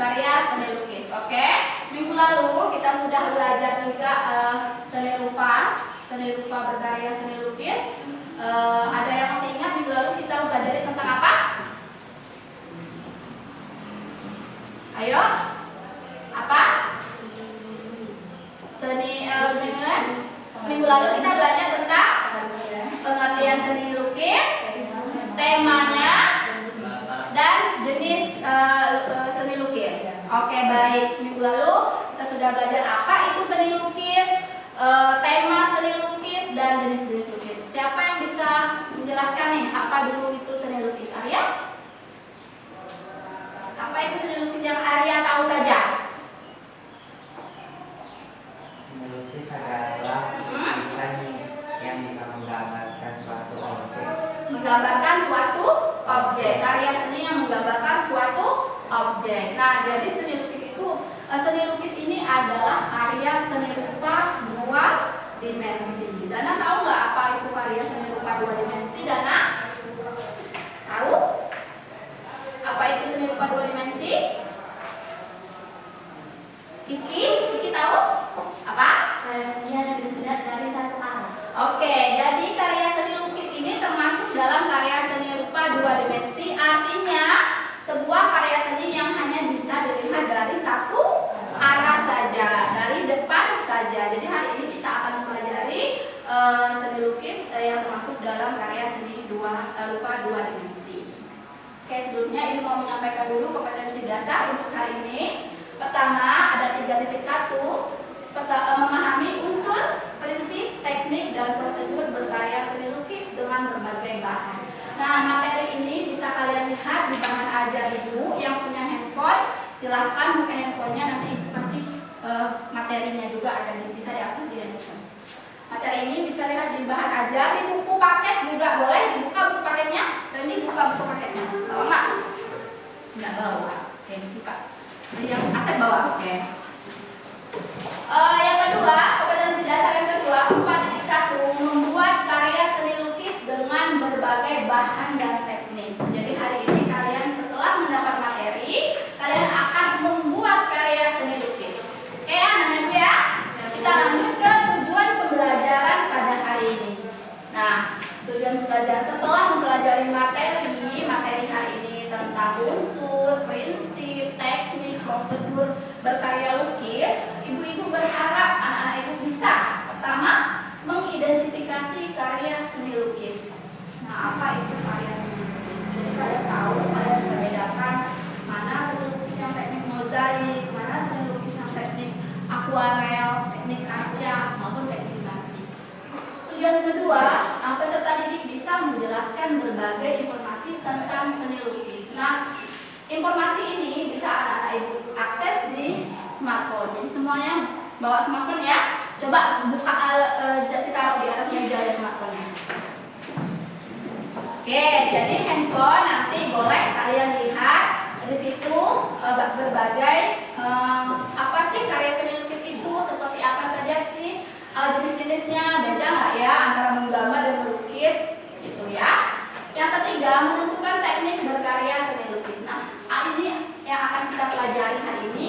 berkarya seni lukis. Oke, minggu lalu kita sudah belajar juga seni rupa berkarya seni lukis. Ada yang masih ingat minggu lalu kita belajar tentang apa? Ayo, apa? Minggu lalu kita belajar tentang pengertian seni lukis, temanya, dan jenis seni lukis. Oke, baik. Minggu lalu kita sudah belajar apa itu seni lukis, tema seni lukis, dan jenis-jenis lukis. Siapa yang bisa menjelaskan nih apa dulu itu seni lukis? Arya? Apa itu seni lukis yang Arya tahu saja? Seni lukis adalah desain yang bisa menggambarkan suatu objek. Menggambarkan suatu objek. Karya seni yang menggambarkan suatu objek. Nah, jadi seni lukis ini adalah karya seni rupa dua dimensi. Dana tahu nggak apa itu karya seni rupa dua dimensi? Dana tahu? Apa itu seni rupa dua dimensi? Kiki tahu? Apa? Karya seni yang dilihat dari satu arah. Oke, jadi karya seni lukis ini termasuk dalam karya seni rupa dua dimensi. Artinya sebuah karya seni yang hanya bisa dilihat dari satu arah saja, dari depan saja. Jadi hari ini kita akan mempelajari seni lukis yang termasuk dalam karya seni rupa dua dimensi. Oke, sebelumnya ini mau menyampaikan dulu kompetensi dasar untuk hari ini. Pertama, ada 3.1. Memahami unsur, prinsip, teknik, dan prosedur berkarya seni lukis dengan berbagai bahan. Nah, materi ini bisa kalian lihat di bahan ajar Ibu. Yang punya handphone, silahkan buka handphonenya, nanti Ibu kasih materinya juga ada, bisa diakses di handphone. Materi ini bisa lihat di bahan ajar, di buku paket juga boleh dibuka buku paketnya. Dan ini buka buku paketnya, bawa nggak? Nggak bawa, oke dibuka. Jadi yang Asep bawa, oke. Yang kedua, kompetensi dasar yang kedua, 4.1, membuat karya seni lukis dengan berbagai bahan dan teknik. Jadi hari ini kalian setelah mendapat materi, kalian akan membuat karya seni lukis. Oke ya, anak ibu ya. Kita lanjut ke tujuan pembelajaran pada hari ini. Nah, tujuan pembelajaran setelah mempelajari materi hari ini tentang unsur, prinsip, teknik, prosedur berkarya lukis, ibu-ibu berharap anak-anak ibu bisa pertama mengidentifikasi karya seni lukis. Nah, apa itu karya seni lukis? Jadi kalian tahu, kalian bisa bedakan mana seni lukis yang teknik mozaik, mana seni lukis yang teknik akuarel, teknik kaca maupun teknik batik. Tujuan kedua, peserta didik bisa menjelaskan berbagai informasi tentang seni lukis. Nah, informasi ini bisa anak-anak ibu akses di smartphone. Jadi semuanya bawa smartphone ya. Coba buka, ditaruh di atas meja ya smartphone-nya. Oke, jadi handphone nanti boleh kalian lihat di situ berbagai apa sih karya seni lukis itu, seperti apa saja sih jenis-jenisnya, beda nggak ya antara menggambar dan melukis gitu ya. Yang ketiga, menentukan teknik berkarya seni lukis. Nah, ini yang akan kita pelajari hari ini,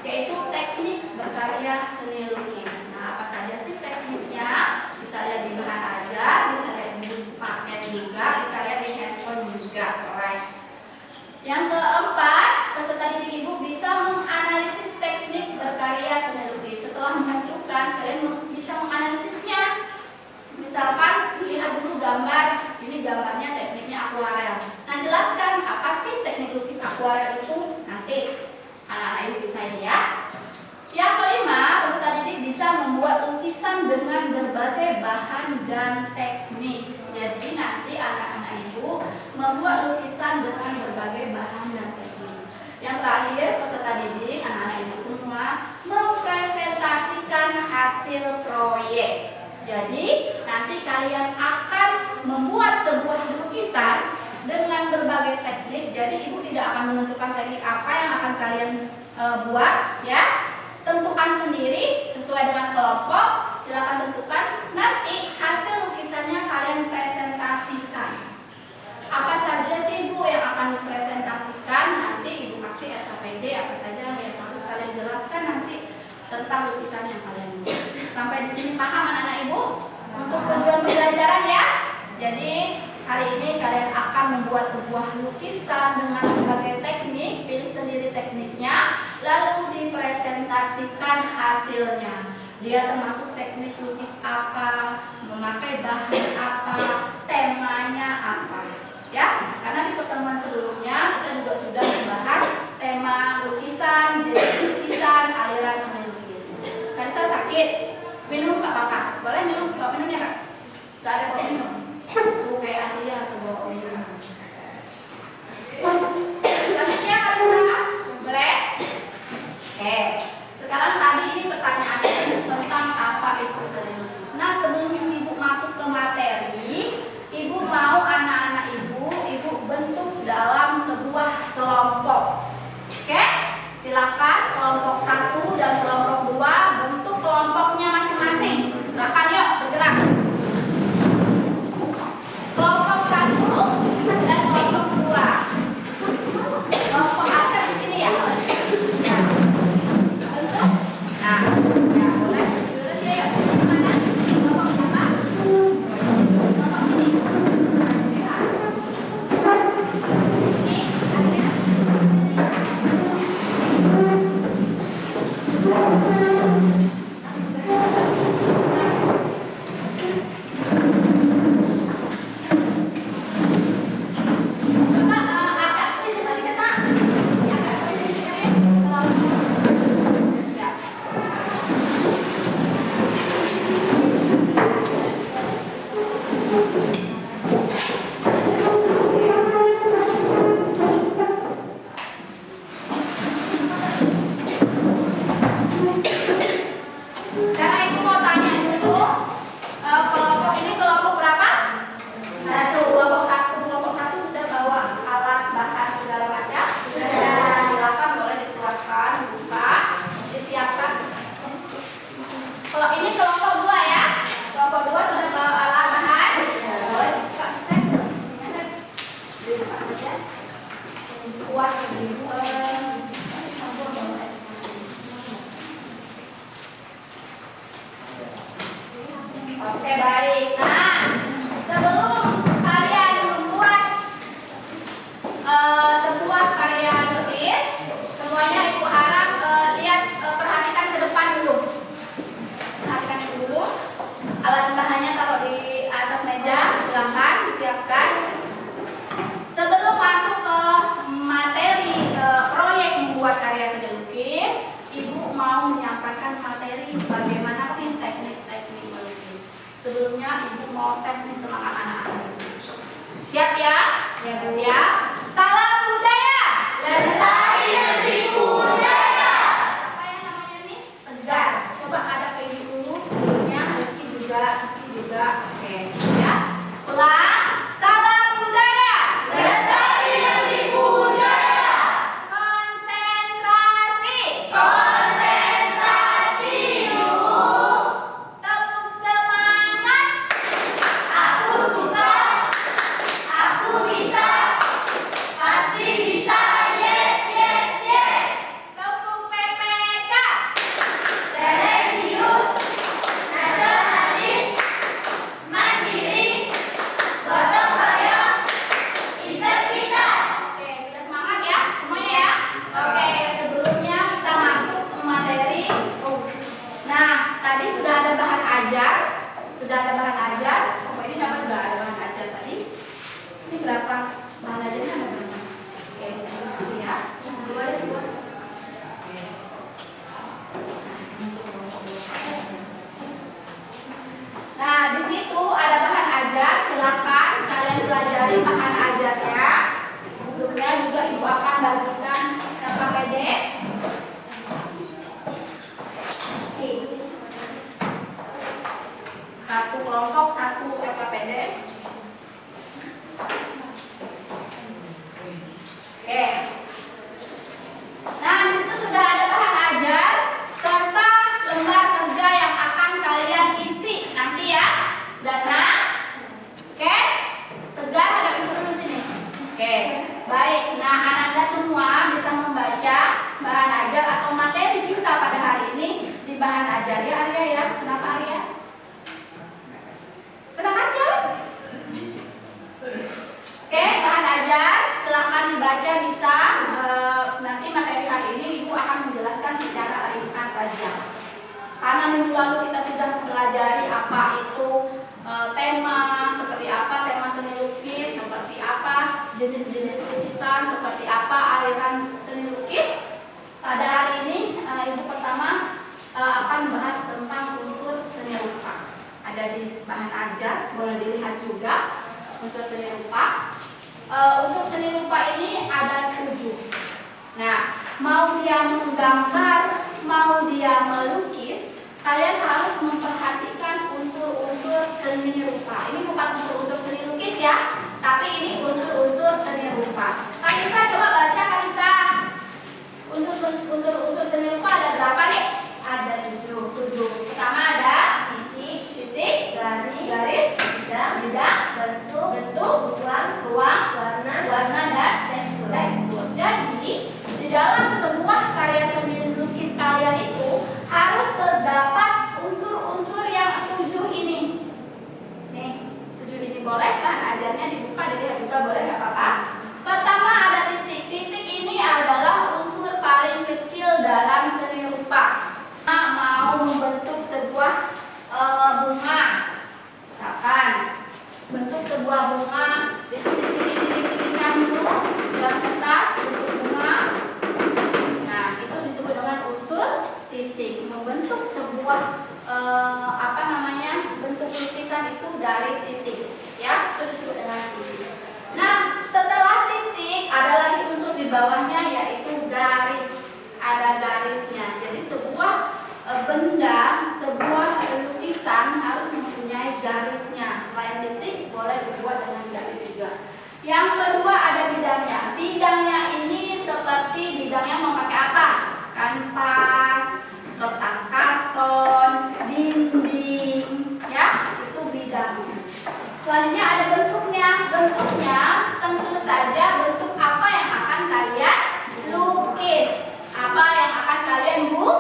yaitu teknik berkarya seni lukis. Nah, apa saja sih tekniknya? Bisa lihat di bahan ajar, bisa lihat di buku paket juga, bisa lihat di handphone juga. Alright. Yang keempat, peserta didik ibu bisa menganalisis teknik berkarya seni lukis. Setelah menentukan, kalian bisa menganalisisnya. Misalkan lihat dulu gambar, ini gambarnya tekniknya akuarel. Nah, jelaskan apa sih teknik lukis akuarel itu? Nanti anak-anak ibu bisa ini ya. Yang kelima, peserta didik bisa membuat lukisan dengan berbagai bahan dan teknik. Jadi nanti anak-anak ibu membuat lukisan dengan berbagai bahan dan teknik. Yang terakhir, peserta didik, anak-anak ibu semua mempresentasikan hasil proyek. Jadi nanti kalian akan membuat sebuah lukisan dengan berbagai teknik. Jadi ibu tidak akan menentukan teknik apa yang akan kalian buat ya. Tentukan sendiri sesuai dengan kelompok. Silakan tentukan. Nanti hasil lukisannya kalian presentasikan. Apa saja sih ibu yang akan dipresentasikan? Nanti ibu kasih SKPD apa saja tentang lukisan yang kalian buat. Sampai di sini paham anak-anak ibu? Untuk tujuan pembelajaran ya. Jadi hari ini kalian akan membuat sebuah lukisan dengan berbagai teknik, pilih sendiri tekniknya, lalu dipresentasikan hasilnya. Dia termasuk teknik lukis apa, memakai bahan apa, temanya apa. Ya, karena di pertemuan sebelumnya kita juga sudah membahas tema lukisan, jenis lukisan, aliran seni lukis. Karisa sakit, minum nggak apa-apa? Boleh minum, bawa minum ya kak? Nggak ada bawa minum. Tuh kayak Alia tuh bawa minum. Selanjutnya Karisa, boleh? Oke. Sekarang tadi ini pertanyaannya tentang apa itu seni lukis. Nah, sebelum ibu masuk ke materi, ibu mau anak-anak ibu bentuk dalam sebuah kelompok. Oke? Silakan kelompok 1 dan kelompok 2 bentuk kelompoknya masing-masing. Silakan yuk bergerak. Kelompok 1 dan kelompok 2. Kelompok Asep di sini ya. Ya. Bentuk. Nah, ya boleh. Turun dia yuk. Mana? Kelompok siapa? Kelompok ini. Ya. Ini adanya. Sekarang ibu mau tanya dulu, kelompok ini kelompok berapa? 1. Kelompok satu sudah bawa alat bahan segala macam. Sudah. Silakan boleh dikeluarkan, dibuka, disiapkan. Kalau ini kelompok 2 ya. Kelompok 2 sudah bawa alat bahan. Boleh dibuka. Dibuka saja. Kuas Oke, baik. Nah, sebelum kalian membuat sebuah karya lukis, semuanya ibu harap perhatikan ke depan dulu. Perhatikan dulu. Alat bahannya taruh di atas meja, silakan disiapkan. Sebelum masuk ke materi proyek membuat karya seni lukis, ibu mau menyampaikan materi bagaimana sih teknik-teknik melukis. Sebelumnya ibu mau tes nih semangat anak-anak. Siap ya? Siap. Salam budaya. Lestari negeri budaya. Apa yang namanya nih? Tegar. Coba ada ke ibu dulu. Dulunya Rizky juga. Oke. Ya. Ulang. Salam budaya. Lestari negeri budaya. Konsentrasi. Konsentrasi yuk. Tepuk semangat. Aku suka. Aku bisa. Pasti bisa. Yes, yes, yes. Tepuk PPK. Religius. Nasionalis. Mandiri. Gotong royong. Integritas. Oke, sudah semangat ya semuanya ya. Oke, sebelumnya kita masuk ke materi. Nah, tadi sudah ada bahan ajar. Oh, ini dapat juga ada bahan ajar tadi. Ini berapa bahan ajarnya? Ada berapa? Oke, kita tulis dulu ya. Dua. Nah, di situ ada bahan ajar. Silakan kalian pelajari bahan ajarnya. Sebelumnya juga ibu akan bagikan KKPD. Satu kelompok, satu KKPD. Oke. Nah, di situ sudah ada bahan ajar serta lembar kerja yang akan kalian isi nanti ya. Dana. Oke. Tegar hadap ibu dulu sini. Oke. Baik. Nah, anak-anak semua bisa membaca bahan ajar atau materi kita pada hari ini di bahan langsung tema seperti apa tema seni lukis, seperti apa jenis-jenis lukisan, seperti apa aliran seni lukis. Pada hari ini ibu pertama akan membahas tentang unsur seni rupa. Ada di bahan ajar, boleh dilihat juga unsur seni rupa. Unsur seni rupa ini ada 7. Nah, mau dia menggambar, mau dia melukis, kalian harus memperhatikan unsur-unsur seni rupa. Ini bukan unsur-unsur seni lukis ya, tapi ini unsur-unsur seni rupa. Kalisa coba baca, Kalisa. Unsur-unsur seni rupa ada berapa nih? Ada 7. Pertama ada titik, garis, bidang, bentuk, ruang, warna dan tekstur. Jadi di dalam sebuah karya seni lukis kalian itu harus terdapat unsur-unsur yang 7 ini. Nih, 7 ini boleh bahan ajarnya dibuka, dilihat juga boleh, nggak apa-apa. Pertama ada titik. Titik ini adalah unsur paling kecil dalam seni rupa. Nah, mau membentuk sebuah bunga, misalkan bentuk sebuah bunga, titik-titikkan dulu dalam kertas bentuk bunga. Nah, itu disebut dengan unsur titik. Membentuk sebuah bentuk lukisan itu dari titik, ya, itu disebut dengan titik. Nah, setelah titik ada lagi unsur di bawahnya yaitu garis. Ada garisnya. Jadi sebuah benda, sebuah lukisan harus mempunyai garisnya. Selain titik boleh dibuat dengan garis juga. Yang kedua ada bidangnya. Bidangnya ini seperti bidangnya memakai apa? Kanvas, kertas karton, dinding, ya, itu bidangnya. Selanjutnya ada bentuknya. Bentuknya tentu saja bentuk apa yang akan kalian lukis, apa yang akan kalian buat.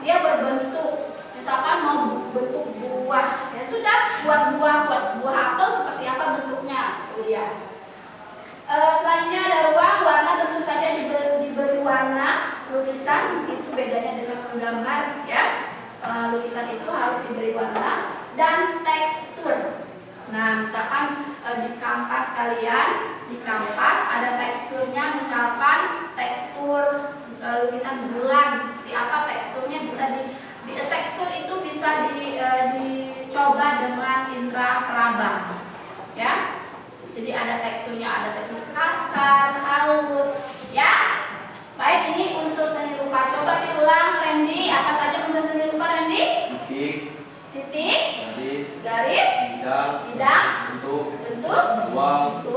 Dia berbentuk, misalkan mau bentuk buah, ya sudah buat buah apel seperti apa bentuknya, itu dia. Selanjutnya ada ruang, warna tentu saja diberi warna. Lukisan itu bedanya dengan menggambar, ya. Lukisan itu harus diberi warna dan tekstur. Nah, misalkan di kanvas kalian, di kanvas ada teksturnya, misalkan tekstur lukisan bulan seperti apa teksturnya, bisa tekstur itu bisa dicoba dengan indera peraba, ya. Jadi ada teksturnya, ada tekstur kasar, halus, ya. Baik, ini unsur seni rupa. Coba diulang, Randy. Apa saja unsur seni rupa, Randy? Titik, garis, bidang, bentuk, ruang,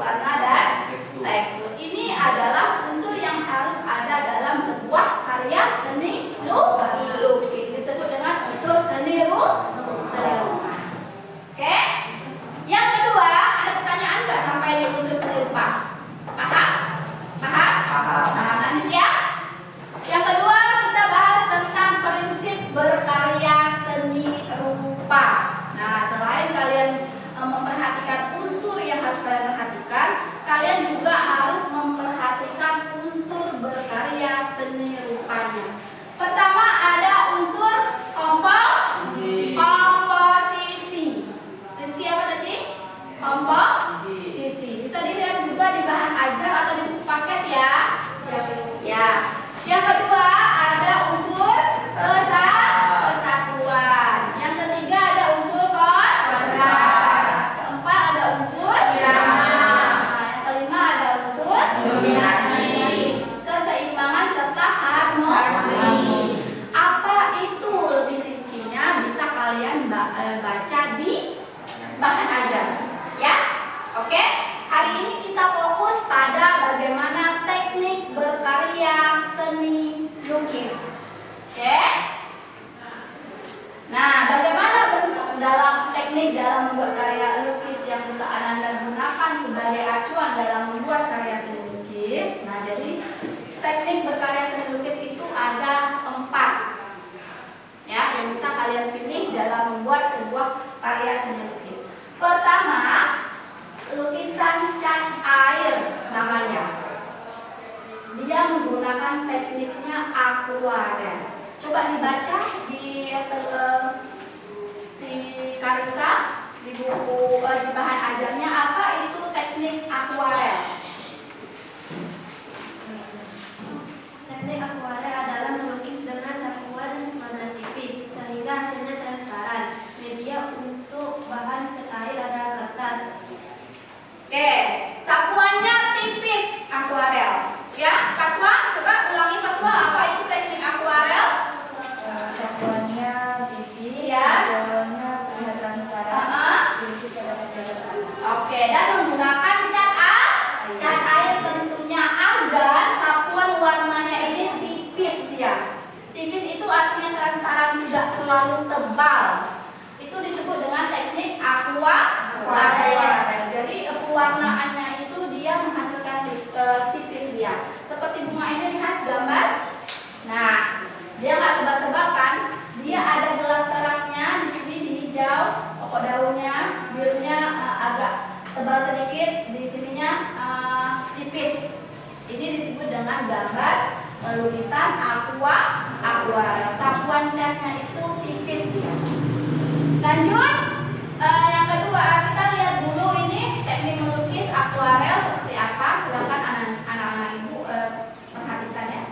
warna dan tekstur. Ini adalah unsur yang harus ada dalam sebuah karya seni lukis. Disebut dengan unsur seni rupa. Oke? Yang kedua, ada pertanyaan nggak sampai di unsur seni rupa? Paham? Lanjut ya. Yang kedua kita bahas tentang prinsip berkarya seni rupa. Nah, selain kalian memperhatikan unsur yang harus kalian perhatikan, kalian juga harus memperhatikan unsur berkarya seni rupanya. Pertama ada unsur komposisi. Rizky apa tadi? Komposisi. Bisa dilihat juga di bahan ajar atau di buku paket ya. Ya. Yang kedua ada unsur kesatuan. Yang ketiga ada unsur kontras. Keempat ada unsur irama. Yang kelima ada unsur dominasi, keseimbangan serta harmoni. Apa itu lebih rincinya bisa kalian baca di bahan ajar, ya. Oke, hari ini kita fokus pada bagaimana teknik berkarya seni lukis. Oke. Nah, bagaimana bentuk dalam teknik dalam membuat karya lukis yang bisa Anda gunakan sebagai acuan dalam membuat karya seni lukis. Nah, jadi teknik berkarya seni lukis itu ada 4, ya, yang bisa kalian pilih dalam membuat sebuah karya seni lukis. Pertama, lukisan cat air namanya. Dia menggunakan tekniknya akuarel. Coba dibaca di Teknik akuarel adalah melukis dengan sapuan warna tipis sehingga hasilnya transparan. Media untuk bahan cair adalah kertas. Oke, sapuannya tipis akuarel. Ya, Fatwa, coba ulangi Fatwa, apa itu teknik akuarel? Sapuannya tipis, Ya. hasilnya terlihat transparan. Oke, dan menggunakan cat air tentunya agar sapuan warnanya ini tipis ya. Tipis itu artinya transparan, tidak terlalu tebal. Itu disebut dengan teknik akuarel. Jadi pewarnaannya itu dia menghasilkan tipis dia. Seperti bunga ini, lihat gambar. Nah, dia nggak tebal-tebal kan? Dia ada gelap terangnya di sini di hijau, pokok daunnya birunya agak tebal sedikit, di sininya tipis. Ini disebut dengan gambar lukisan akuarel. Sapuan catnya itu tipis dia. Lanjut, yang kedua kita lihat dulu ini teknik melukis akuarel seperti apa. Silakan anak-anak ibu perhatikan ya.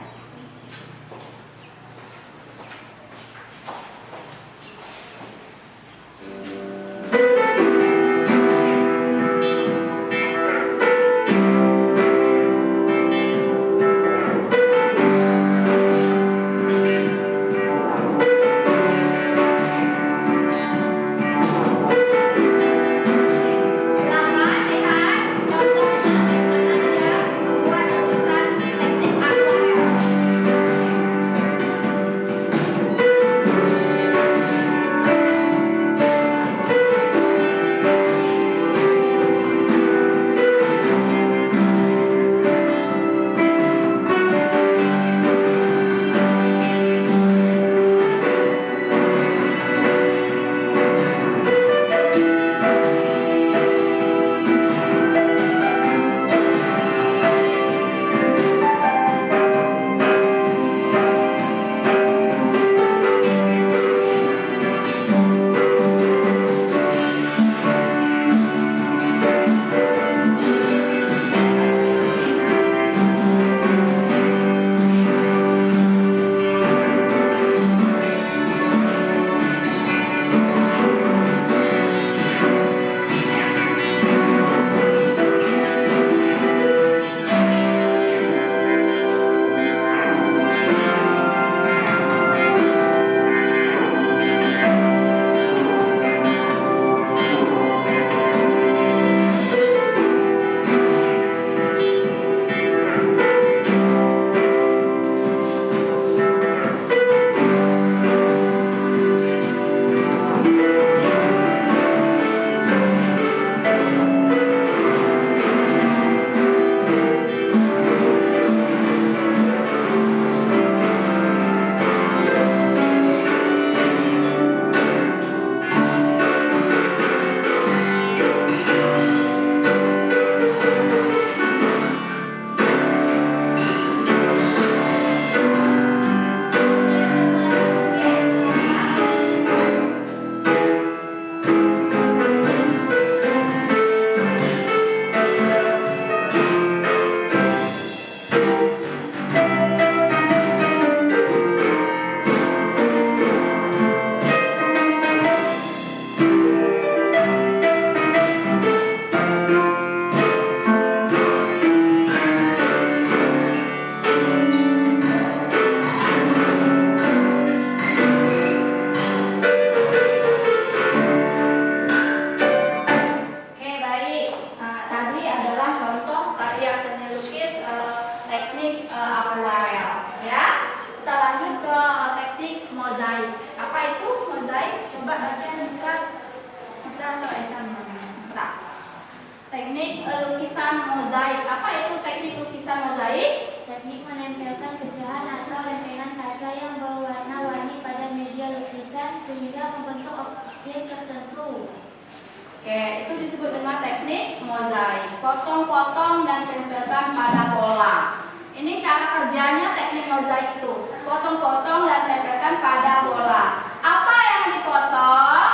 Teknik lukisan mozaik. Apa itu teknik lukisan mozaik? Teknik menempelkan pecahan atau lempengan kaca yang berwarna-warni pada media lukisan sehingga membentuk objek tertentu. Oke, itu disebut dengan teknik mozaik. Potong-potong dan tempelkan pada pola. Ini cara kerjanya teknik mozaik itu. Potong-potong dan tempelkan pada pola. Apa yang dipotong?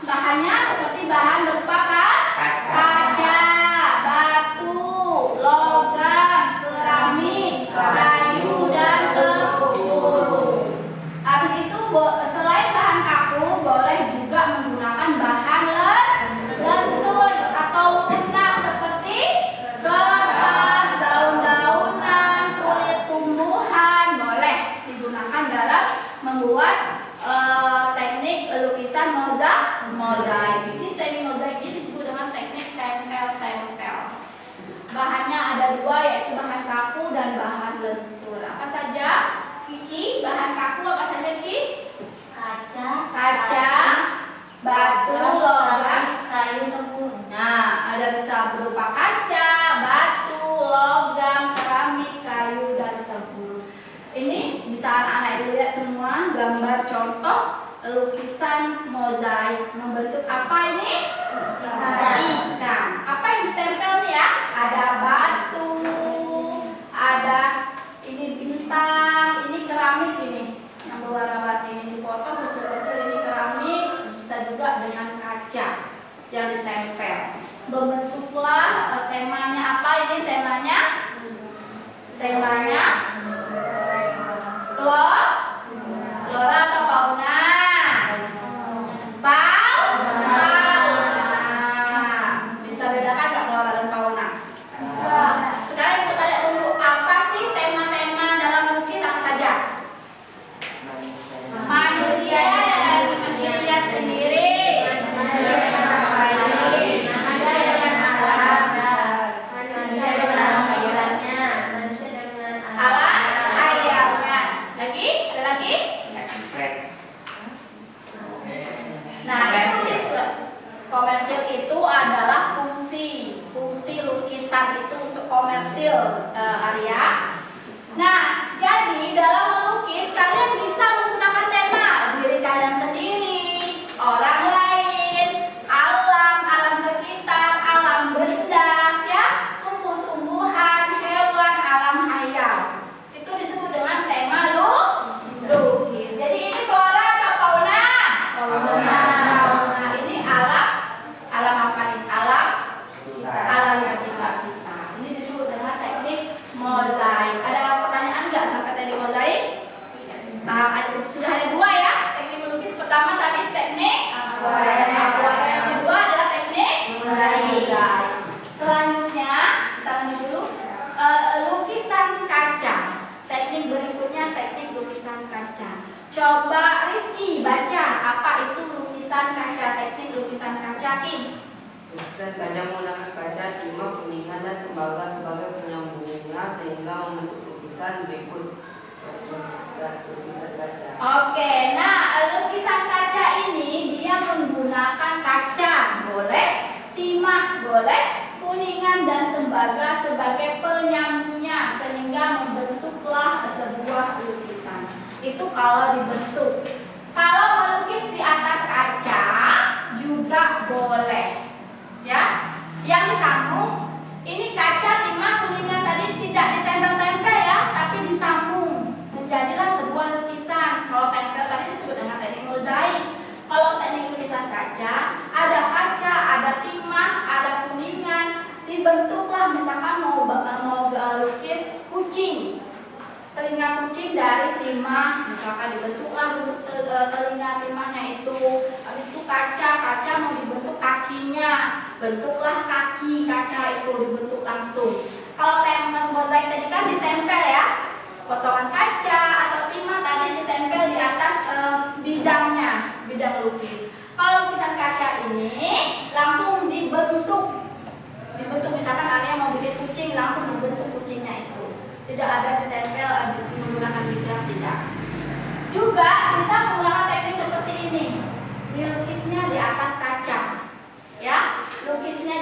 Bahannya seperti bahan berupa kaca, batu, logam, lukisan mozaik. Membentuk apa ini? Ikan. Apa yang ditempel nih ya? Ada batu, ada ini bintang, ini keramik ini yang berwarna-warni ini dipotong kecil-kecil, ini keramik, bisa juga dengan kaca yang ditempel. Membentuklah temanya apa ini? Temanya flora atau fauna? Fauna. Bisa bedakan nggak flora dan fauna? Bisa. Sekarang kita tanya dulu, apa sih tema-tema dalam lukis apa saja? Manusia dan dirinya sendiri. Manusia dengan orang lain. Manusia dengan alam. Manusia dengan hayalnya. Manusia dengan alam hayalnya. Lagi? Ada lagi? Ekspres. Nah, itu disebut komersil itu adalah fungsi lukisan itu untuk komersil, Arya. Nah, jadi dalam melukis kalian bisa menggunakan tema diri kalian sendiri, orang lain, alam sekitar, alam benda, ya, tumbuh-tumbuhan, hewan, alam hayal. Itu disebut dengan tema lukis. Jadi ini flora atau fauna? Fauna. Ini alam apa nih? Alam sekitar kita. Ini disebut dengan teknik mozaik. Ada pertanyaan nggak sampai teknik mozaik? Sudah ada dua ya. Teknik melukis pertama tadi teknik akuarel. Yang kedua adalah teknik mozaik. Selanjutnya kita lanjut dulu lukisan kaca. Teknik berikutnya teknik lukisan kaca. Coba Rizky baca apa itu lukisan kaca, teknik lukisan kaca, Ki. Lukisan kaca menggunakan kaca, timah, kuningan, dan tembaga sebagai penyambungnya sehingga membentuk lukisan berikut. Lukisan kaca. Oke, nah lukisan kaca ini dia menggunakan kaca, boleh, timah, boleh, kuningan dan tembaga sebagai penyambungnya sehingga membentuklah sebuah lukisan. Itu kalau dibentuk. Kalau melukis di atas kaca juga boleh. Ya, yang disambung ini kaca, timah, kuningan tadi tidak ditempel-tempel ya, tapi disambung menjadilah sebuah lukisan. Kalau tempel tadi disebut dengan teknik mozaik. Kalau teknik lukisan kaca, ada timah, ada kuningan, dibentuklah misalkan mau lukis kucing. Telinga kucing dari timah, misalkan dibentuklah bentuk telinga timahnya itu. Habis itu kaca mau dibentuk kakinya, bentuklah kaki kaca itu dibentuk langsung. Kalau tempel mozaik tadi kan ditempel ya, potongan kaca atau timah tadi ditempel di atas bidang lukis. Kalau lukisan kaca ini langsung dibentuk misalkan Arya mau bikin kucing, langsung dibentuk kucingnya itu. Tidak ada ditempel menggunakan bidang, tidak. Juga bisa menggunakan teknik seperti ini. Dilukisnya di atas kaca. Ya, lukisnya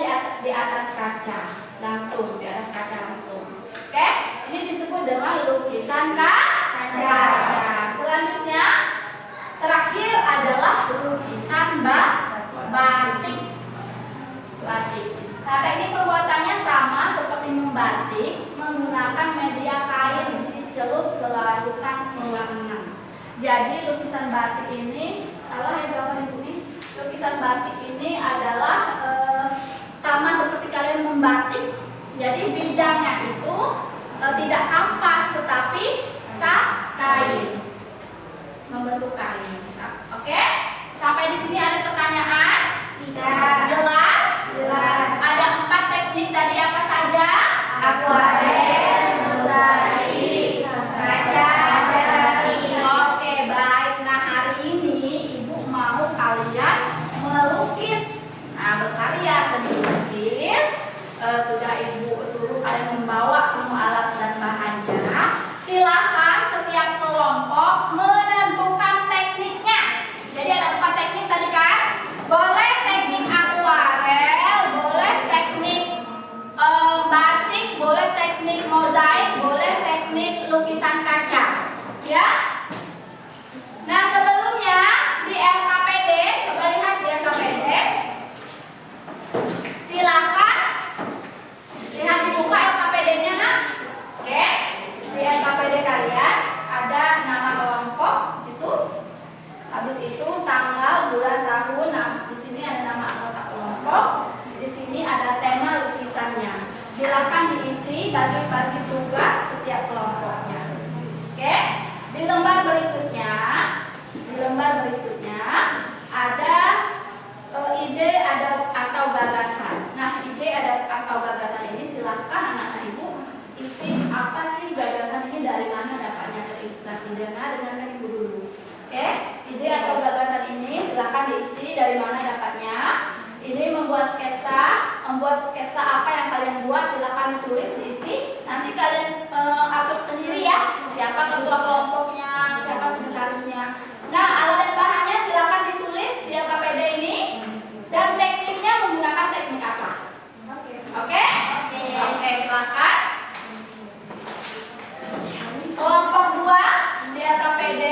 di atas kaca langsung, di atas kaca langsung. Oke, ini disebut dengan lukisan kaca. Selanjutnya terakhir adalah lukisan batik. Nah, teknik pembuatannya sama seperti membatik, menggunakan media kain dicelup ke larutan pewarna. Jadi lukisan batik ini salah ya Bapak Ibu nih. Lukisan batik ini adalah sama seperti kalian membatik. Jadi bidangnya itu tidak kampas tetapi kain. Membentuk kain. Oke? Sampai di sini ada pertanyaan? Tidak. Jelas? Jelas. Ada 4 teknik tadi apa saja? Akuarel, mozaik, kaca, dan batik. Oke, baik. Nah, hari ini Ibu mau kalian melukis. Nah, berkarya seni lukis. Sudah Ibu suruh kalian membawa semua bagi tugas setiap kelompoknya. Oke, di lembar berikutnya ada ide atau gagasan. Nah, ide atau gagasan ini silahkan anak-anak ibu isi apa sih gagasan ini, dari mana dapatnya terinspirasi. Dengan ibu dulu. Oke, ide atau gagasan ini silahkan diisi dari mana dapatnya. Ini membuat sketsa apa yang kalian buat silahkan ditulis, diisi. Nanti kalian atur sendiri ya, siapa ketua kelompoknya, siapa sekretarisnya. Nah, alat dan bahannya silahkan ditulis di LKPD ini, dan tekniknya menggunakan teknik apa? Oke? Oke, silahkan. Kelompok 2 di LKPD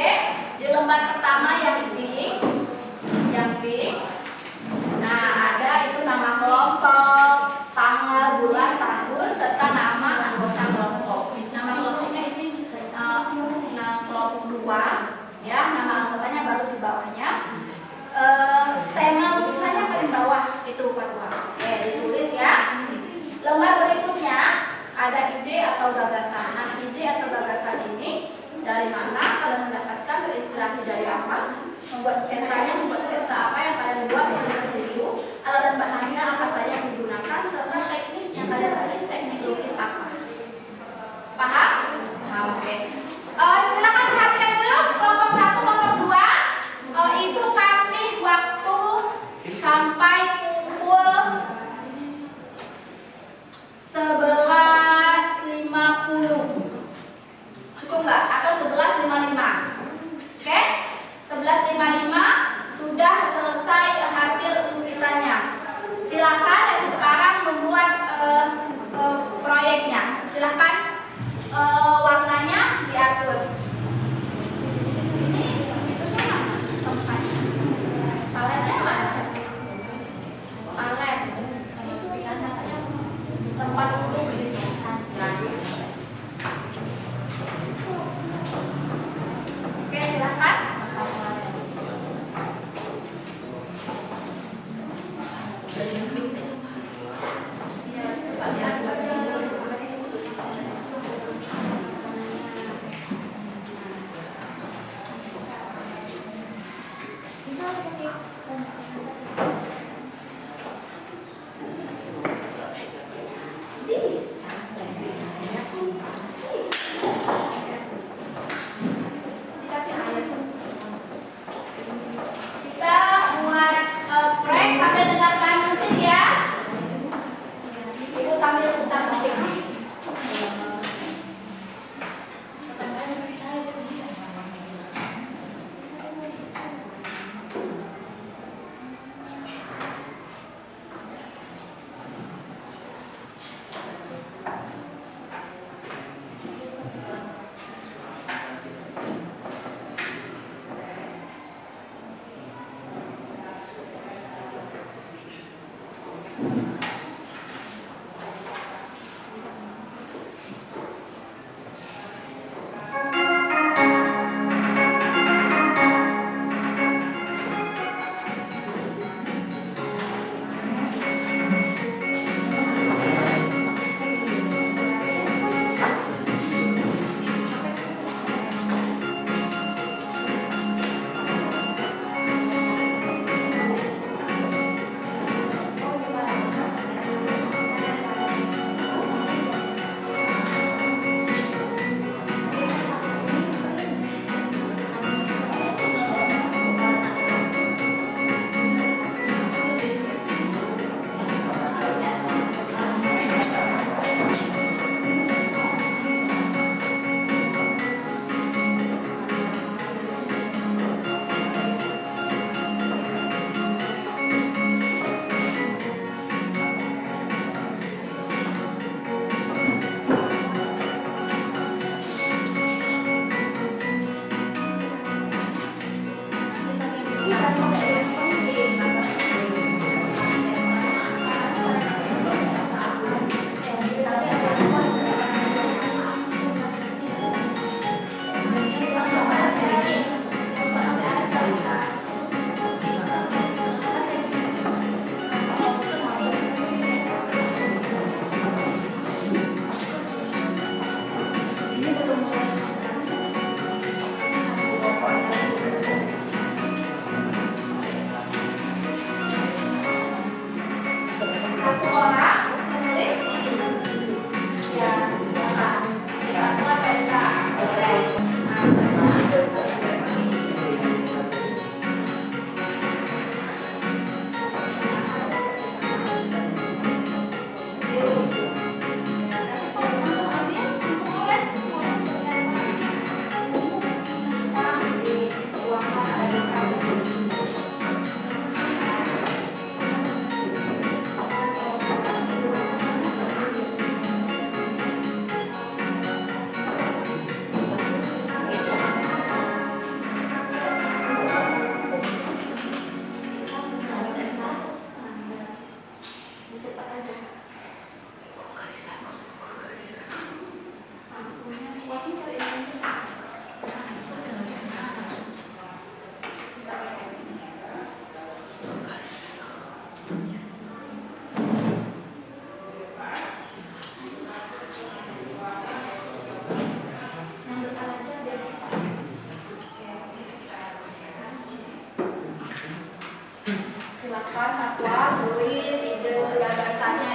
di lembar pertama yang pink. Nah, ada itu nama kelompok, tanggal, bulan, tahun, serta nama anggota kelompok. Nama kelompoknya isi kelompok 2, ya, nama anggotanya baru di bawahnya. Tema lukisannya paling bawah itu fatwa. Oke, ditulis ya. Lembar berikutnya ada ide atau gagasan. Nah, ide atau gagasan ini dari mana kalian mendapatkan, terinspirasi dari apa? Membuat sketsa apa yang kalian buat di situ, alat dan bahannya apa saja yang digunakan, serta teknik yang kalian pilih, teknik lukis apa. Paham? Paham, oke. Silakan perhatikan dulu kelompok 1, kelompok 2 itu kasih waktu sampai pukul 11.50. Cukup nggak? Atau 11.55? Oke? 11.55 sudah selesai hasil lukisannya. Silakan dari sekarang membuat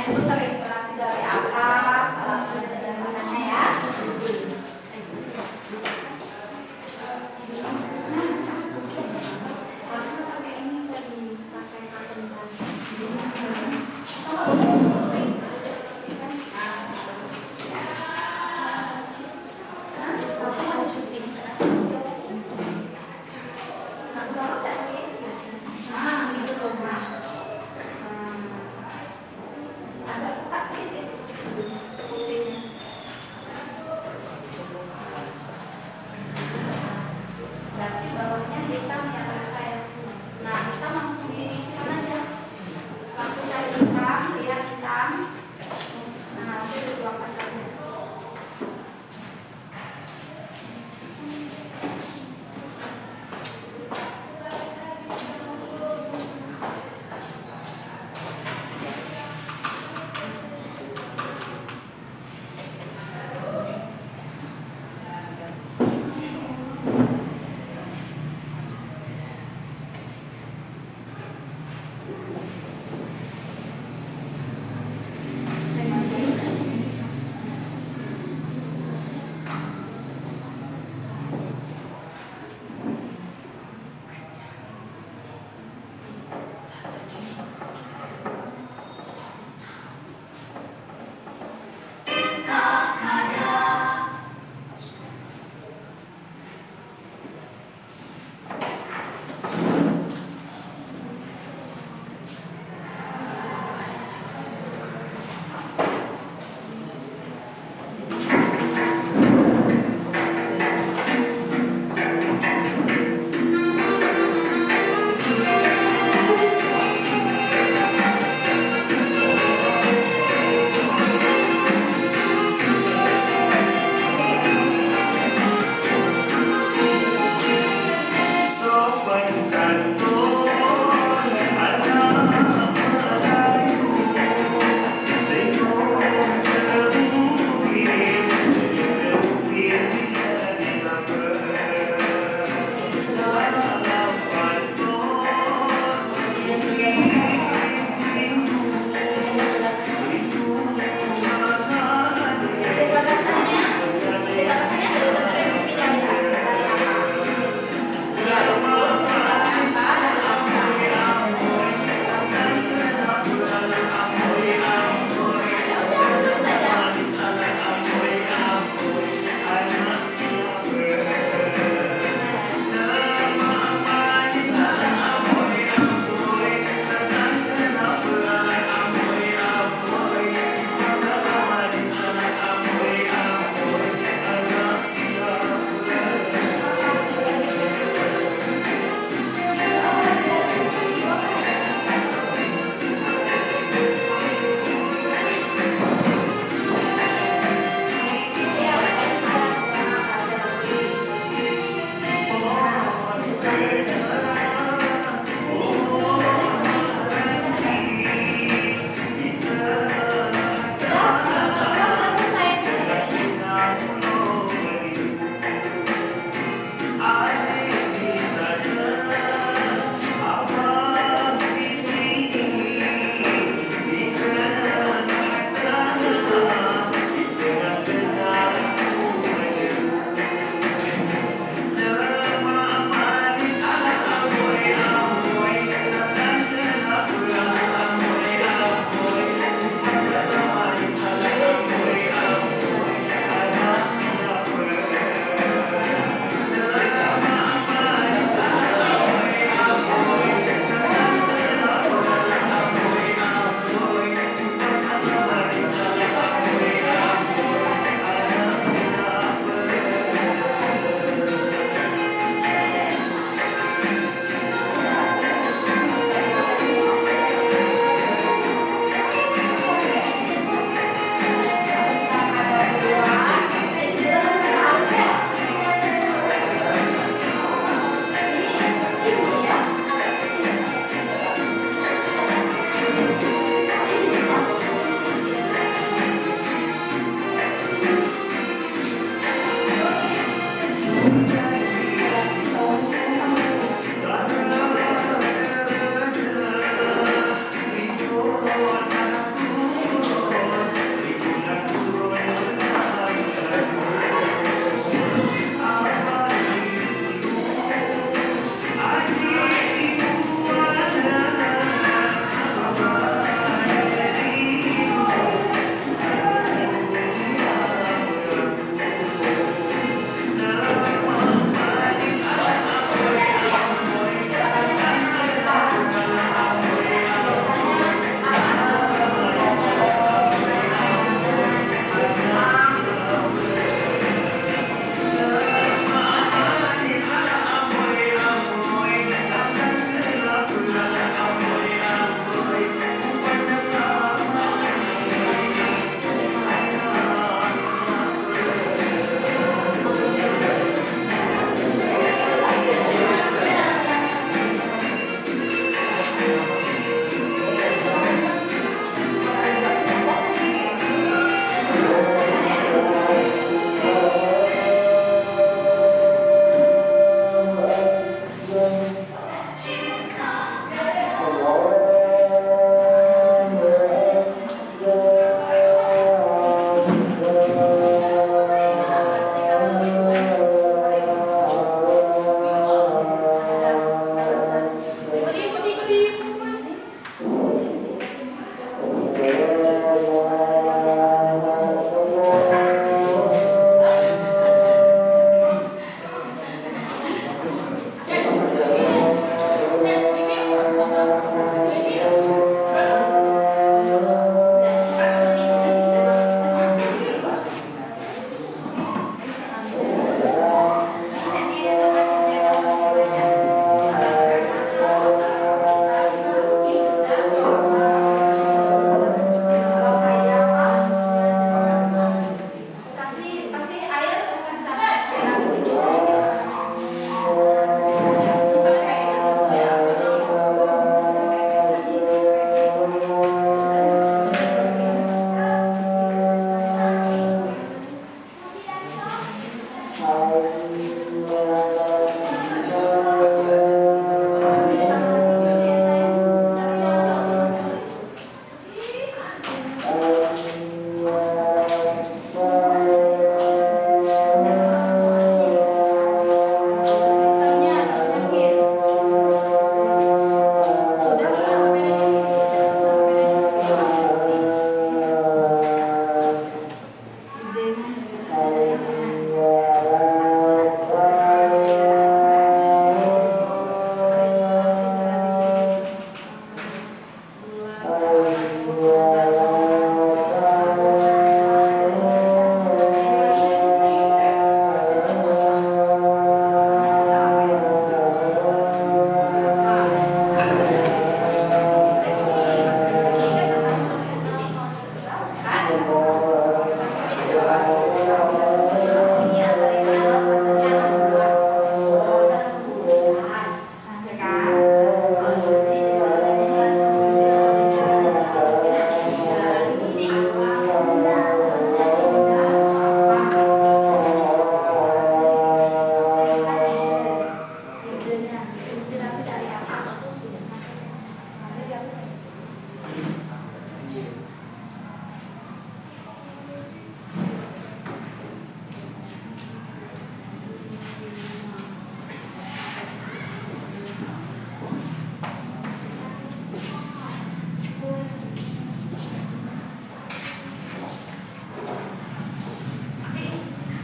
itu terinspirasi dari apa? Dari mananya ya? Agak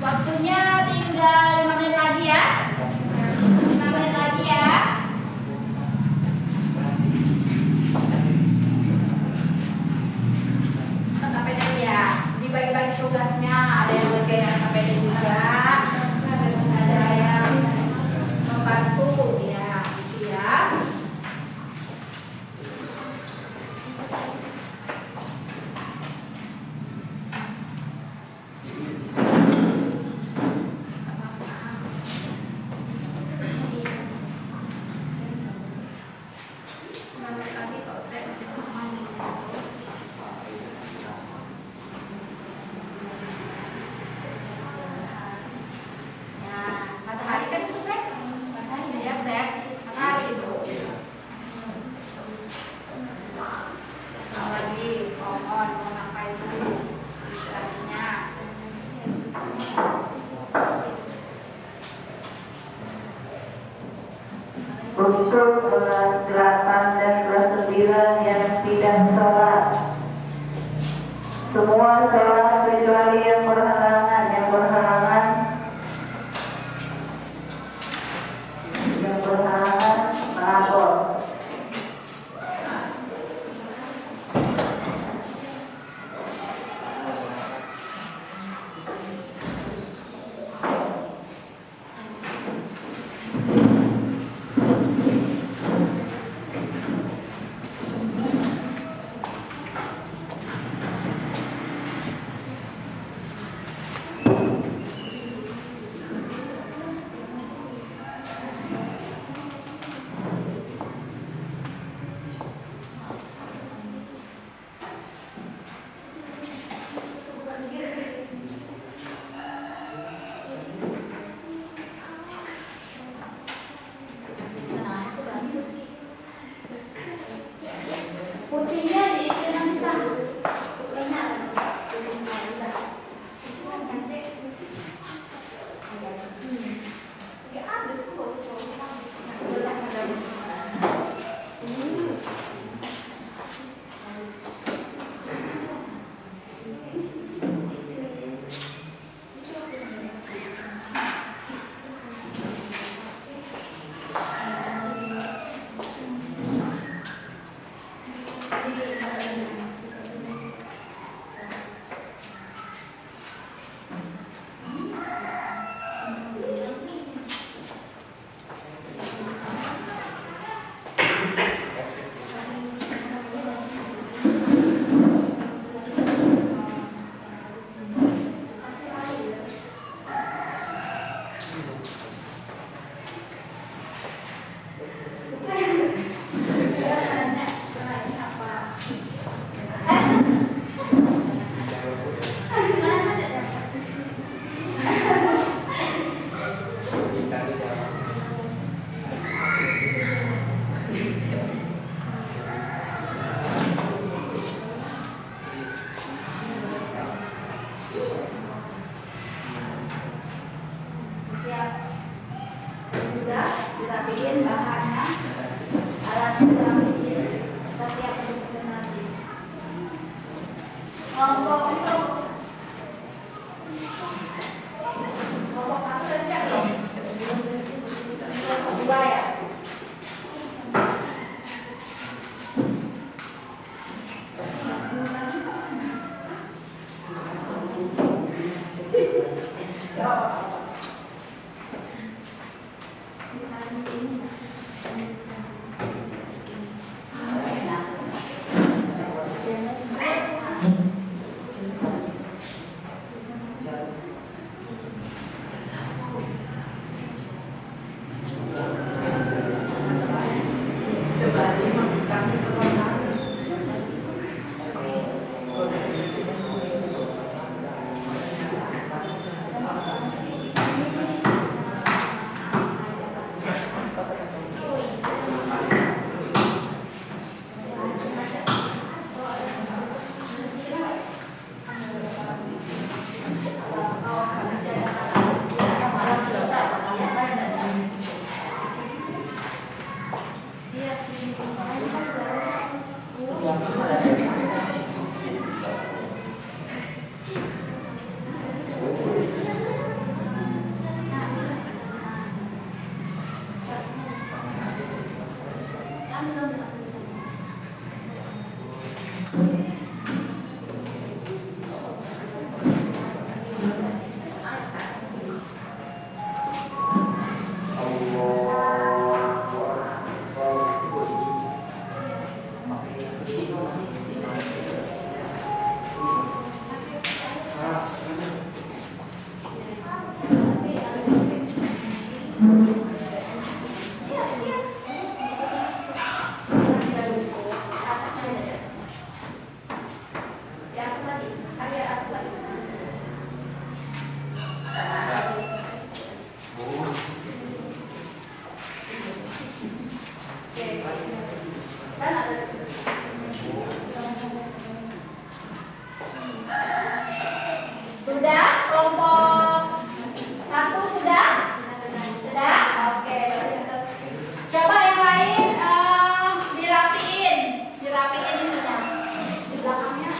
Waktunya tinggal 5 menit lagi ya. 5 menit lagi ya. KPD ya. Dibagi-bagi tugasnya. Ada yang bergerak KPD juga. Ada yang membantu ya. Gitu ya. Matahari kan itu Sep? Matahari ya Sep? Matahari itu. Lagi pohon apa itu ilustrasinya. Untuk kelas 8 dan kelas 9 yang tidak sholat, semua sholat kecuali yang berhalangan melapor. dirapiin bahannya, alatnya dirapiin, kita siap untuk presentasi. Kelompok satu udah siap belum? Kelompok dua ya. Sudah? Kelompok satu sudah? Sudah? Oke. Coba yang lain dirapiin ini sudah. Di belakangnya.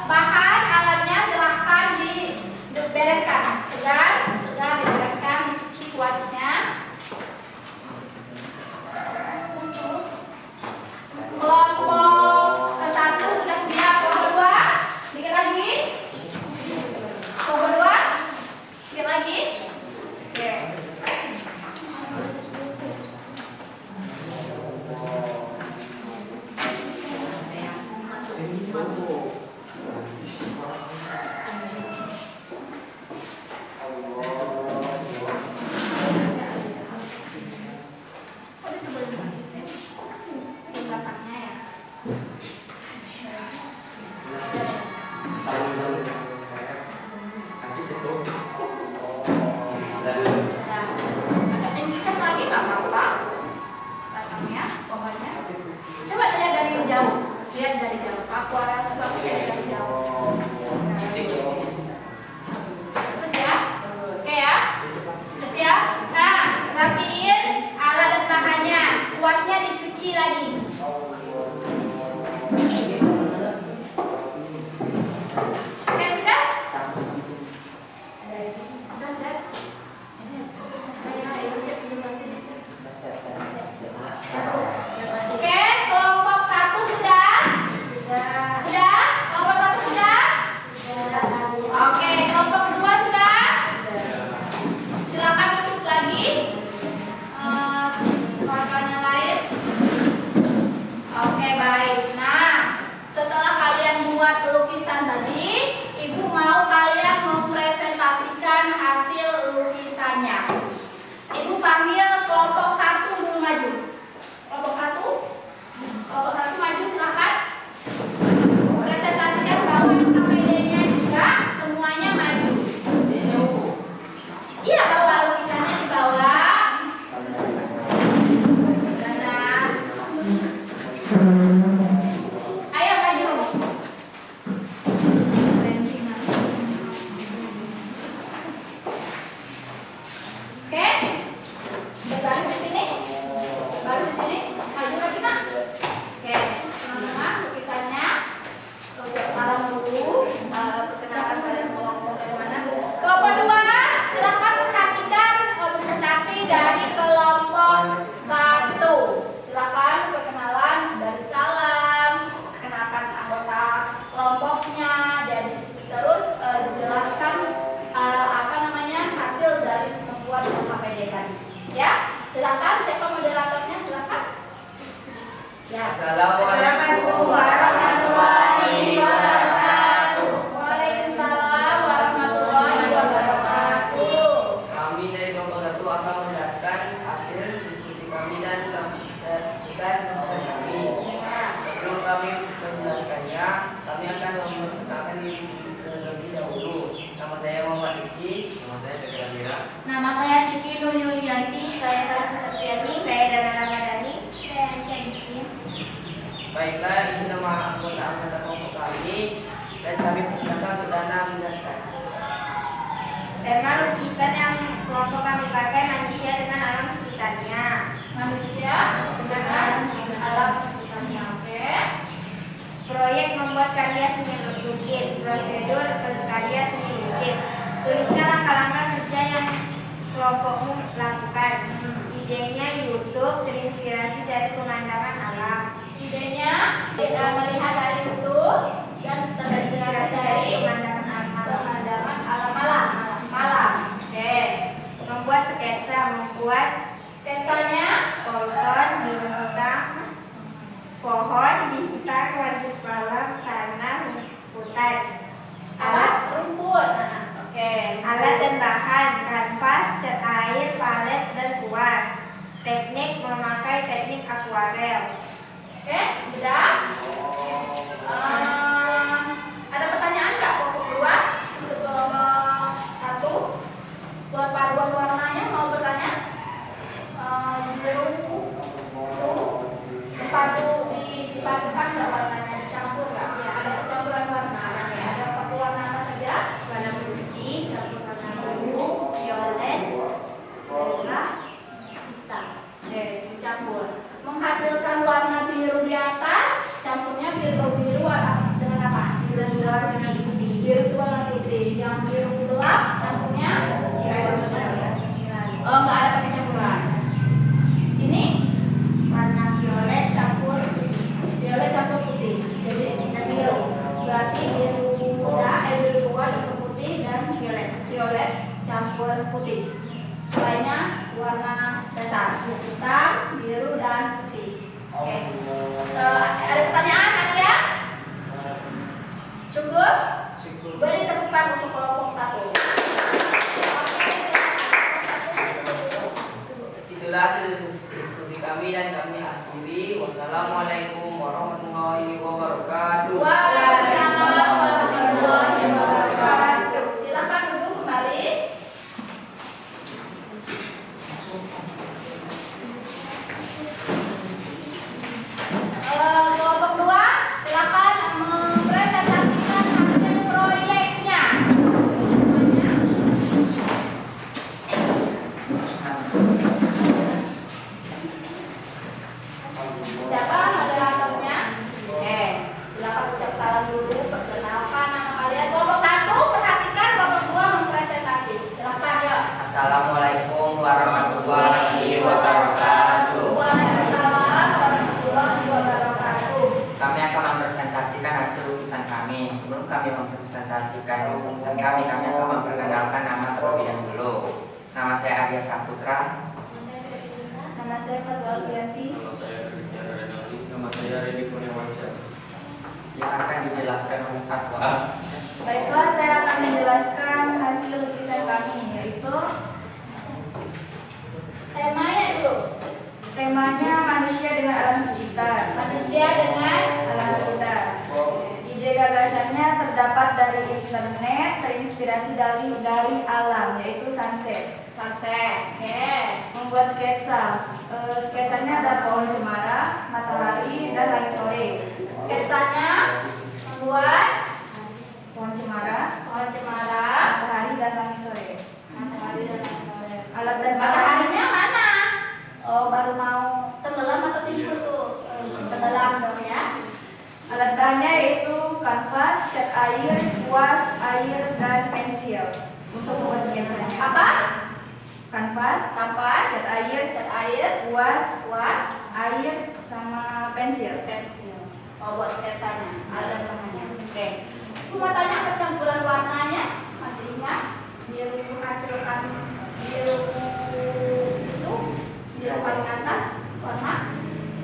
Bahan alatnya silahkan dibereskan. Sudah dibereskan kuasnya. Kelompok satu sudah siap. Kelompok dua, sedikit lagi. Kelompok dua, sedikit lagi. Oke. Baiklah, ini nama anggota kelompok kami dan kami persilakan untuk Dana menjelaskan. Tema lukisan yang kelompok kami pakai manusia dengan alam sekitarnya. Manusia dengan alam sekitarnya. Oke. Proyek membuat karya seni lukis. Prosedur berkarya seni lukis. Tuliskan langkah-langkah kerja yang kelompokmu lakukan. Idenya YouTube, terinspirasi dari pemandangan alam. Idenya melihat dari YouTube dan terinspirasi dari pemandangan alam. Oke. Membuat sketsa, membuat Sketsanya pohon, bintang, wajib malam, tanah, hutan. alat rumput. Oke. Alat dan bahan, kanvas, cat air, palet, dan kuas. Teknik memakai teknik akuarel. Oke, sudah. Ada pertanyaan nggak kelompok 2 untuk kelompok 1? Buat paduan warnanya mau bertanya? Biru itu dipadukan nggak warnanya, dicampur nggak? Ya, ada percampuran warna. Oke, ada pakai warna apa saja? Warna putih, campur warna biru, violet, merah, hitam. Oke, dicampur. Menghasilkan warna biru di atas, campurnya biru dengan apa? Biru warna putih. Biru itu warna putih. Yang biru gelap, campurnya nggak ada pakai campuran. Ini Warna violet campur putih. violet campur putih. Jadi hasil berarti biru tua campur putih dan violet campur putih. Selainnya warna dasar hitam, biru dan putih. Oke. Ada pertanyaan Nadia? Cukup? Beri tepukan untuk kelompok 1. Itulah hasil diskusi kami dan kami akhiri. Wassalamualaikum warahmatullahi wabarakatuh. Waalaikumsalam warahmatullahi wabarakatuh. Silakan duduk kembali. Kelompok 2, silakan mempresentasikan hasil proyeknya. Siapa moderatornya? Oke, silakan ucap salam dulu, perkenalkan nama kalian. Kelompok 1 perhatikan, kelompok 2 mempresentasi. Silakan ya. Assalamualaikum warahmatullahi wabarakatuh. Waalaikumsalam warahmatullahi wabarakatuh. Kami akan mempresentasikan hasil lukisan kami. Sebelum kami mempresentasikan lukisan kami akan memperkenalkan nama terlebih dahulu. Nama saya Arya Saputra. Nama saya Fatul Alfianti. Nama saya Christian Renaldi. Nama saya Redi Kurniawansyah. Yang akan dijelaskan oleh Fatwa. Baiklah, saya akan menjelaskan hasil lukisan kami, yaitu temanya dulu. Temanya manusia dengan alam sekitar. Manusia dengan Alam sekitar. Ide gagasannya terdapat dari internet, terinspirasi dari alam, yaitu sunset. sunset. Oke. Membuat sketsa. Sketsanya ada pohon cemara, matahari, dan langit sore. Sketsanya membuat Pohon cemara, pohon cemara, matahari, dan langit sore. matahari dan langit sore. Alat dan bahan. Mataharinya mana? Oh, baru mau tenggelam atau tidur tuh? Tenggelam dong ya. Alat bahannya yaitu kanvas, cat air, kuas, air, dan pensil untuk membuat sketsanya. Apa? Kanvas, Kampas, cat air, kuas, air, sama pensil. pensil. Oh, buat sketsanya. Alat bahannya. Oke. Aku mau tanya percampuran warnanya. Masih ingat? Biru hasilkan biru itu biru paling atas warna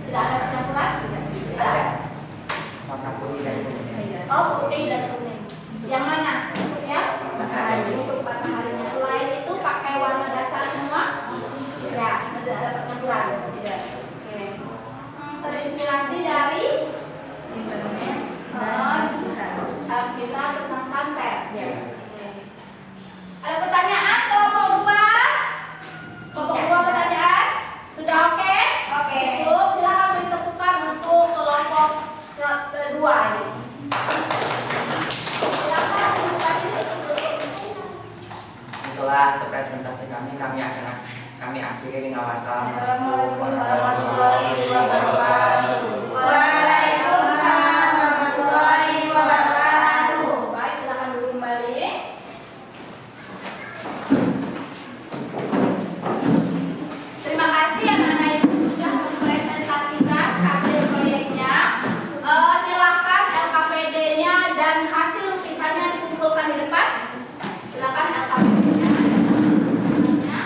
tidak ada percampuran? Tidak ada. Warna putih dan kuning. Oh, putih dan kuning. Yang mana? Ya? Matahari. Untuk mataharinya. Selain itu pakai warna dasar semua? Ya, tidak ada percampuran. Tidak. Oke. Terinspirasi dari Internet dan alam sekitar. sekitar Akhiri dengan Assalamualaikum warahmatullahi wabarakatuh. Waalaikumsalam warahmatullahi wabarakatuh. Baik, silakan duduk kembali. Terima kasih anak-anak ibu sudah mempresentasikan hasil proyeknya. Silakan LKPD-nya dan hasil lukisannya dikumpulkan di depan. Silakan LKPD-nya dan lukisannya dikumpulkan di depan.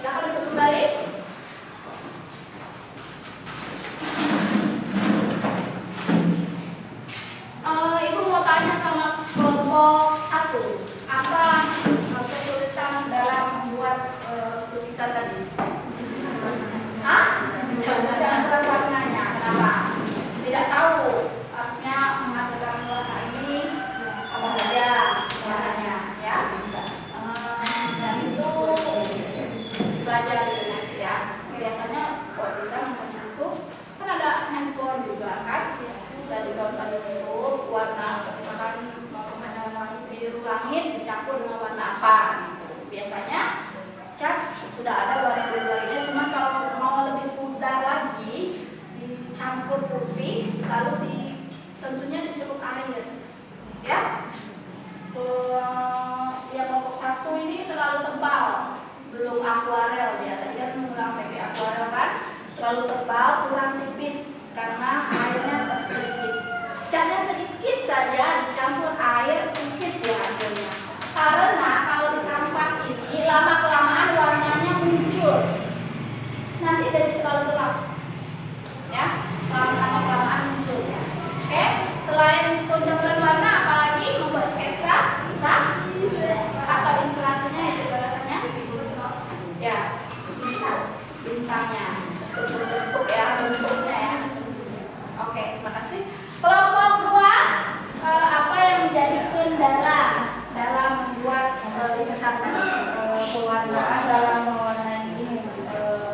Silakan duduk kembali. Ibu mau tanya sama kelompok 1, apa kesulitan dalam membuat lukisan tadi? Hah? Jangan terang warnanya, kenapa? Tidak tahu, artinya menghasilkan warna ini apa saja warnanya, ya? Dan itu belajar dulu nanti ya. Biasanya kalau bisa mencontoh kan ada handphone juga kan, bisa ditonton dulu warna, misalkan mau warna biru langit dicampur dengan warna apa gitu. Biasanya cat sudah ada warna biru lainnya, cuma kalau mau lebih mudah lagi dicampur putih lalu tentunya dicelup air, ya. Yang kelompok 1 ini terlalu tebal, belum akuarel dia. Tadi kan mengulang teknik akuarel kan, terlalu tebal, kurang tipis karena airnya sedikit. Catnya sedikit saja dicampur air, tipis dia hasilnya. Karena kalau di kanvas ini lama kelamaan warnanya muncul, nanti jadi terlalu gelap, ya. Lama kelamaan muncul. Oke, selain pencampuran warna, apalagi membuat sketsa susah atau inspirasinya itu gagasannya? Ya, bisa bintangnya, bentuk ya, bentuknya ya. Oke, terima kasih. Kelompok 2, apa yang menjadi kendala dalam membuat lukisan tadi? Pewarnaan dalam mewarnai ini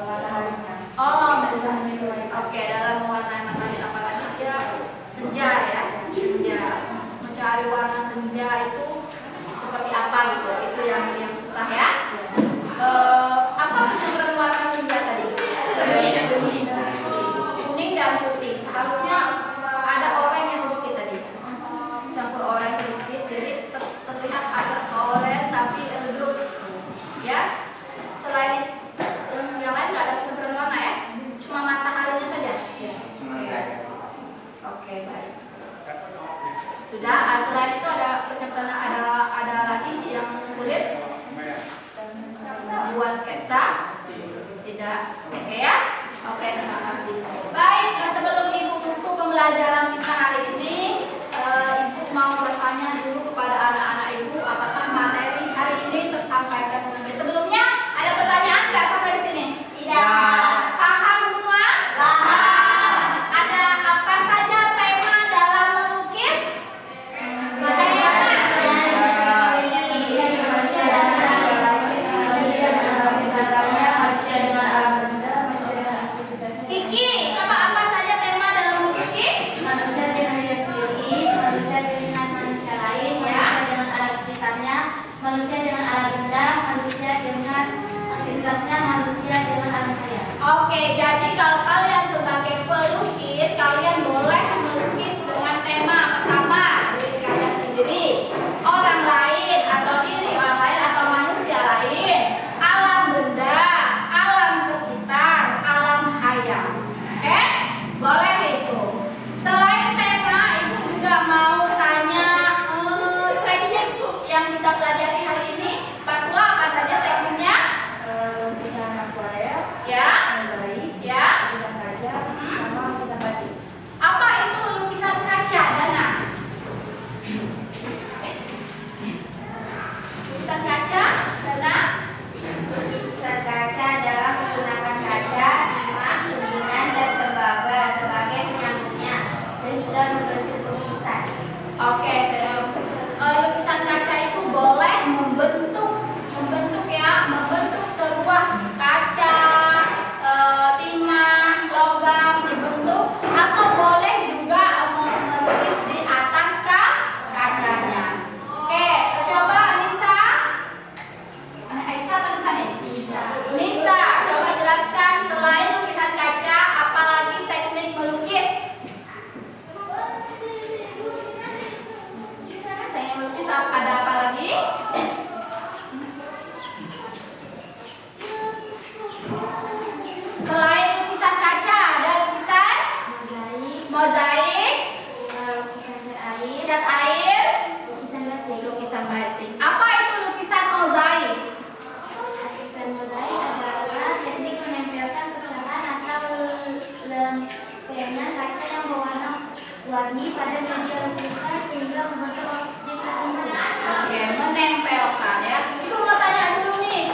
mataharinya. Oh, bisa. Oke, dalam mewarnai matahari, apalagi dia senja ya, senja. Mencari warna senja itu seperti apa gitu? Itu yang susah ya. Apa pencampuran warna senja tadi? Kuning dan putih. Seharusnya ada oranye sedikit tadi, campur oranye sedikit, jadi terlihat agak ke oranye tapi redup, ya. Selain yang lain nggak ada pencampuran warna ya, cuma mataharinya saja. Cuma ada sih. Oke, baik. Sudah. Selain itu ada pencampuran, ada lagi yang sulit buat sketsa? Tidak. Oke ya. Oke, terima kasih. Baik, sebelum Ibu tutup pembelajaran kita hari ini, Ibu mau bertanya dulu kepada anak-anak Ibu, apakah materi hari ini tersampaikan dengan baik? Sebelumnya ada pertanyaan nggak sampai di sini? Tidak. Paham semua? Paham. Ada apa saja tema dalam melukis? Kiki, coba apa saja tema dalam melukis Kiki? Manusia dengan diri sendiri, manusia dengan manusia lain, Ya. manusia dengan alat sekitarnya, manusia dengan alat benda, manusia dengan aktivitasnya, manusia dengan alat kaya. Oke, jadi kalau kalian sebagai pelukis, kalian boleh melukis dengan tema pertama diri kalian sendiri, orang lain atau diri orang lain atau manusia lain, alam benda, alam sekitar, alam hayat. Oke, boleh itu. Selain tema, Ibu juga mau tanya teknik yang kita pelajari hari ini. Part 2 apa saja tekniknya? Lukisan akuarel, Ya. mozaik, Ya. lukisan kaca, sama lukisan batik. Apa itu pelangi pada media lukisan sehingga membentuk objek tertentu. Oke, menempelkan ya. Ibu mau tanya dulu nih,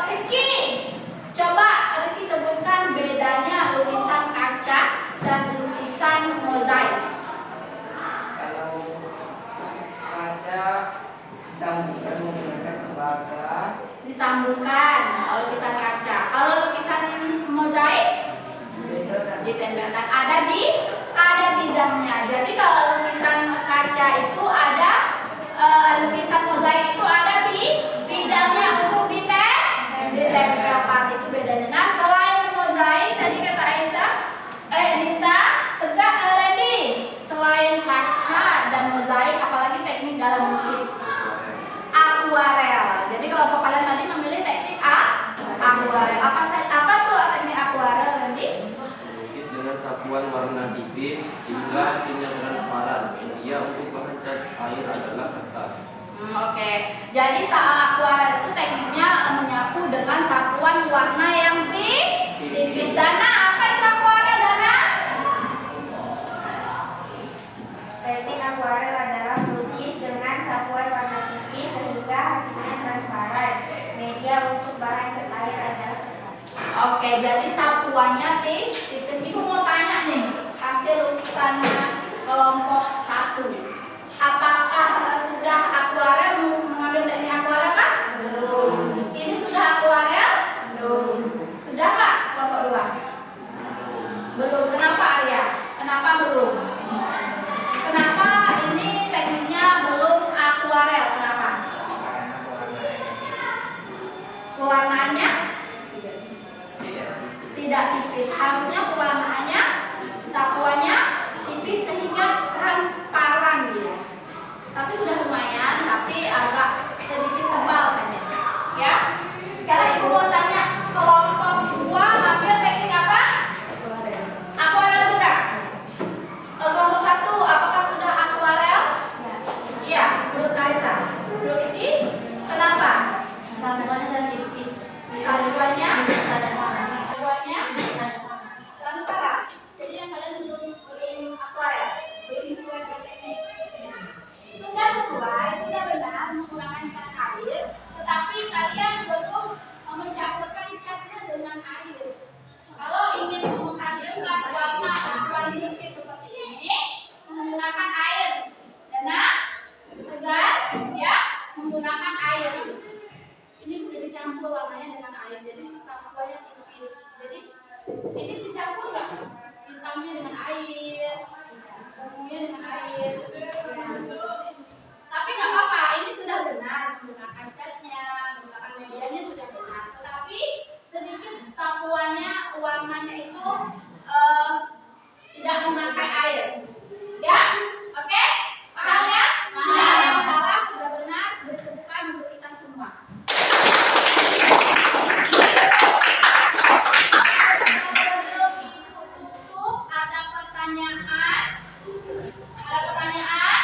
Rizky, coba Rizky sebutkan bedanya lukisan kaca dan lukisan mozaik. Kalau kaca disambungkan menggunakan tembaga, Disambungkan lukisan kaca. Kalau lukisan mozaik ditempelkan, ada bidangnya. Jadi kalau lukisan kaca itu ada, lukisan mozaik itu ada di bidangnya untuk ditempelkan, itu bedanya. Nah, selain mozaik tadi kata Nisa, tegak lagi. Selain kaca dan mozaik, apalagi teknik dalam lukis? Akuarel. Jadi kalau kalian tadi memilih teknik akuarel. Apa tuh teknik akuarel tadi? Melukis dengan sapuan warna tipis sehingga hasilnya transparan. Media untuk bahan cat air adalah kertas. Oke. Jadi akuarel itu tekniknya menyapu dengan sapuan warna yang tipis. Dana, apa itu akuarel, Dana? Teknik akuarel adalah melukis dengan sapuan warna tipis sehingga hasilnya transparan. Media untuk bahan cat air adalah kertas. Oke, jadi sapuannya tipis. Ibu mau tanya nih, hasil lukisannya kelompok 1. Apakah sudah akuarel mengambil teknik akuarel kah? Belum. Ini sudah akuarel? Belum. Sudah Kak kelompok 2? Belum. Kenapa Arya? Kenapa belum? Kenapa ini tekniknya belum akuarel? Kenapa? Warnanya tidak tipis. Harusnya pewarnaannya sapuannya tipis sehingga transparan dia. Tapi sudah lumayan, tapi agak sedikit tebal saja. Ya. Sekarang Ibu mau tanya, kelompok 2 ambil teknik apa? Akuarel juga. Kelompok 1 apakah sudah akuarel? Iya, menurut Karisa. Menurut Iti, kenapa? Sapuannya sudah tipis. Sapuannya transparan. Jadi yang kalian belum akuarel, belum sesuai dengan teknik. Sudah sesuai, sudah benar menggunakan cat air, tetapi kalian belum mencampurkan catnya dengan air. Kalau ingin menghasilkan warna lukis seperti ini, menggunakan air. Dana, tegar, ya, menggunakan air. Ini sudah dicampur warnanya dengan air, jadi sapuannya tipis. Jadi ini dicampur nggak? Hitamnya dengan air, ungunya dengan air. Tapi nggak apa-apa, ini sudah benar menggunakan catnya, menggunakan medianya sudah benar. Tetapi sedikit sapuannya warnanya itu tidak memakai air. Ya, oke? Paham ya? Nah, yang salah sudah benar ditentukan untuk kita semua. Sebelum Ibu tutup, ada pertanyaan? Ada pertanyaan?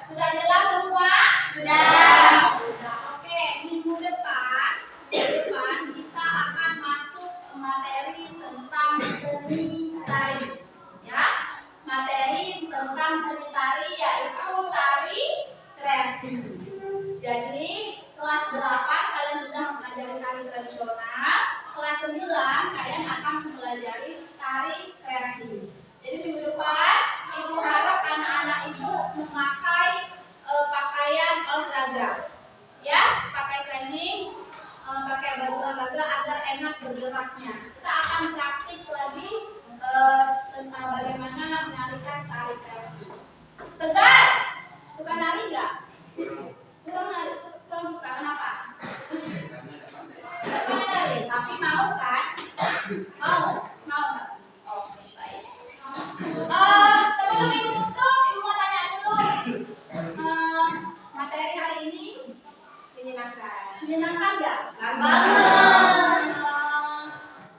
Sudah jelas semua? Sudah. Oke, minggu depan kita akan masuk materi tentang seni tari. Ya, materi tentang seni tari yaitu tari kreasi. Jadi kelas 8 kalian sudah mempelajari tari tradisional, kelas 9 kalian akan mempelajari tari kreasi. Jadi minggu depan Ibu harap anak-anak Ibu memakai pakaian olahraga. Ya, pakai training, pakai baju olahraga agar enak bergeraknya. Kita akan praktik lagi tentang bagaimana menarikan tari kreasi. Tegar, suka nari nggak? Kurang nari, kurang suka. Kenapa? Nggak pengen nari, tapi mau kan? Mau nggak? Oke, baik. Sebelum Ibu tutup, Ibu mau tanya dulu. Materi hari ini menyenangkan. Menyenangkan nggak?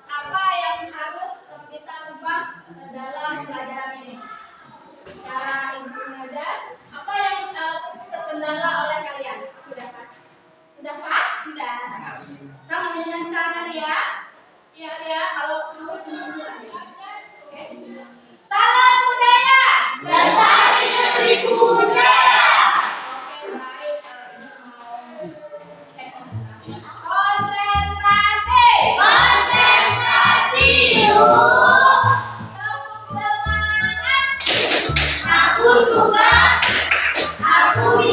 Apa yang harus kita ubah dalam pelajaran ini? Cara Ibu mengajar, apa yang terkendala oleh kalian? Sudah pas? Sudah pas? Sudah. Sama menyenangkan tadi ya? Iya, kalau harus menyenangkan. Oke. Salam budaya. aku